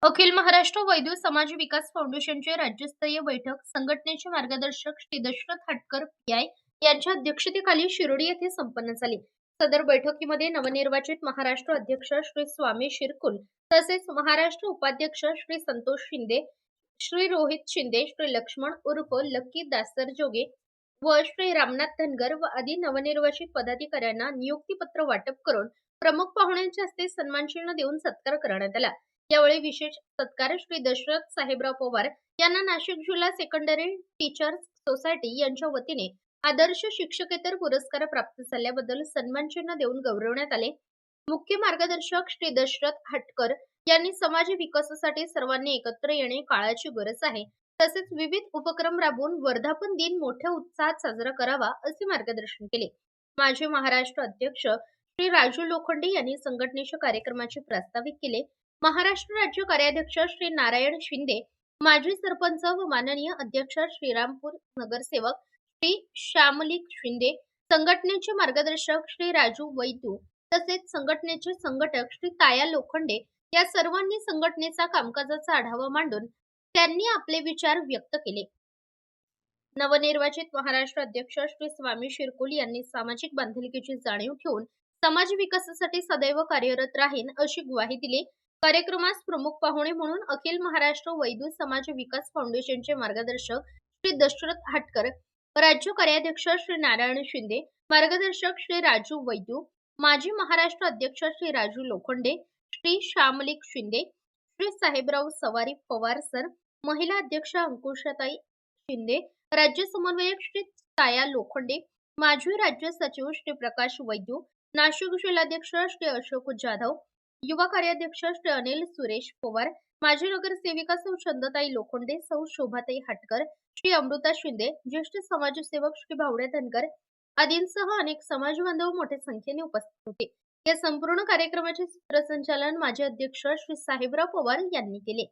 अखिल महाराष्ट्र वैद्य समाज विकास फाउंडेशनचे राज्यस्तरीय बैठक संघटनेचे मार्गदर्शक श्री दशरथ हटकर पीआय यांच्या अध्यक्षतेखाली शिर्डी येथे संपन्न झाली. सदर बैठकीमध्ये नवनिर्वाचित महाराष्ट्र अध्यक्ष श्री स्वामी शिरकुल तसेच महाराष्ट्र उपाध्यक्ष श्री संतोष शिंदे, श्री रोहित शिंदे, श्री लक्ष्मण उर्फ लक्की दासरजोगे व श्री रामनाथ धनगर व आदी नवनिर्वाचित पदाधिकाऱ्यांना नियुक्तीपत्र वाटप करून प्रमुख पाहुण्यांच्या हस्ते सन्मानचिन्ह देऊन सत्कार करण्यात आला. यावेळी विशेष सत्कार श्री दशरथ साहेबराव पवार यांना नाशिक जिल्हा सेकंडरी टीचर्स सोसायटी यांच्या वतीने आदर्श शिक्षकेतर पुरस्कार प्राप्त झाल्याबद्दल सन्मानचिन्ह देऊन गौरवण्यात आले. मुख्य मार्गदर्शक श्री दशरथ हटकर यांनी समाज विकासासाठी सर्वांनी एकत्र येणे काळाची गरज आहे, तसेच विविध उपक्रम राबवून वर्धापन दिन मोठ्या उत्साहात साजरा करावा असे मार्गदर्शन केले. माजी महाराष्ट्र अध्यक्ष श्री राजू लोखंडे यांनी संघटनेच्या कार्यक्रमाचे प्रास्ताविक केले. महाराष्ट्र राज्य कार्याध्यक्ष श्री नारायण शिंदे, माजी सरपंच व माननीय अध्यक्ष श्रीरामपूर नगरसेवक श्री श्यामलिक शिंदे, संघटनेचे मार्गदर्शक श्री राजू वैद्य तसेच संघटनेचे संघटक श्री ताया लोखंडे या सर्वांनी संघटनेचा कामकाजाचा आढावा मांडून त्यांनी आपले विचार व्यक्त केले. नवनिर्वाचित महाराष्ट्र अध्यक्ष श्री स्वामी शिरकुल यांनी सामाजिक बांधिलकीची जाणीव ठेवून समाज विकासासाठी सदैव कार्यरत राहीन अशी ग्वाही दिली. कार्यक्रमास प्रमुख पाहुणे म्हणून अखिल महाराष्ट्र वैद्य समाज विकास फाउंडेशनचे मार्गदर्शक श्री दशरथ हटकर, राज्य कार्याध्यक्ष श्री नारायण शिंदे, मार्गदर्शक श्री राजू वैद्य, माजी महाराष्ट्र अध्यक्ष श्री राजू लोखंडे, श्री श्यामलिक शिंदे, श्री साहेबराव सवारी पवार सर, महिला अध्यक्ष अंकुशाताई शिंदे, राज्य समन्वयक श्री ताया लोखंडे, माजी राज्य सचिव श्री प्रकाश वैद्य, नाशिक जिल्हाध्यक्ष श्री अशोक जाधव, युवा कार्याध्यक्ष श्री अनिल सुरेश पवार, माजी नगरसेविका सौ चंदताई लोखंडे, सौ शोभाताई हटकर, श्री अमृता शिंदे, ज्येष्ठ समाजसेवक श्री भावड्या धनगर आदींसह अनेक समाजबांधव मोठ्या संख्येने उपस्थित होते. या संपूर्ण कार्यक्रमाचे सूत्रसंचालन माजी अध्यक्ष श्री साहेबराव पवार यांनी केले.